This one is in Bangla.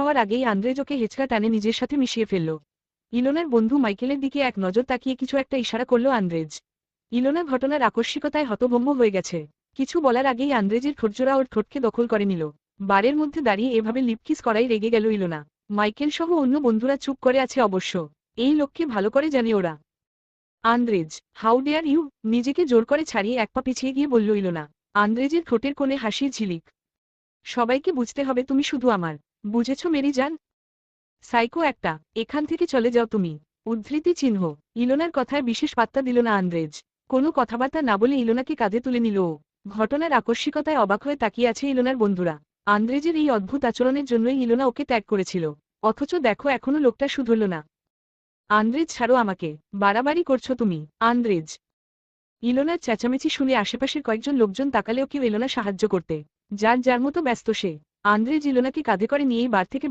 হওয়ার আগেই আন্দ্রেজ ওকে হেঁচকা টানে নিজের সাথে মিশিয়ে ফেলল। ইলোনার বন্ধু মাইকেলের দিকে এক নজর তাকিয়ে কিছু একটা ইশারা করল আন্দ্রেজ। ইলোনা ঘটনার আকস্মিকতায় হতভম্ব হয়ে গেছে। কিছু বলার আগেই আন্দ্রেজের ঠোঁটজোড়া ওর ঠোঁটকে দখল করে নিল। বারের মধ্যে দাঁড়িয়ে এভাবে লিপকিস করাই রেগে গেল ইলোনা। মাইকেল সহ অন্য বন্ধুরা চুপ করে আছে অবশ্য। এই লোককে ভালো করে জানে ওরা। Andrej, how dare you! নিজেকে জোর করে ছাড়িয়ে এক পা পিছিয়ে গিয়ে বলল ইলোনা। আন্দ্রেজের ঠোঁটের কোণে হাসির ঝিলিক। সবাইকে বুঝতে হবে তুমি শুধু আমার। বুঝেছ মেরি জান? সাইকো একটা, এখান থেকে চলে যাও তুমি। উদ্ধৃতি চিহ্ন। ইলোনার কথায় বিশেষ পাত্তা দিল না আন্দ্রেজ। কোনো কথাবার্তা না বলে ইলোনাকে কাঁধে তুলে নিল ও। ঘটনার আকস্মিকতায় অবাক হয়ে তাকিয়ে আছে ইলোনার বন্ধুরা। আন্দ্রেজের এই অদ্ভুত আচরণের জন্যই ইলোনা ওকে ত্যাগ করেছিল। অথচ দেখো এখনো লোকটা শুধরল না। আন্দ্রেজ ছাড়ো আমাকে, বাড়াবাড়ি করছো তুমি। আন্দ্রেজ! ইলোনার চেঁচামেচি শুনে আশেপাশের কয়েকজন লোকজন তাকালেও কেউ এলো না সাহায্য করতে। যার যার মতো ব্যস্ত সে। আন্দ্রেজ ইলোনাকে কাঁধে করে নিয়েই বার থেকে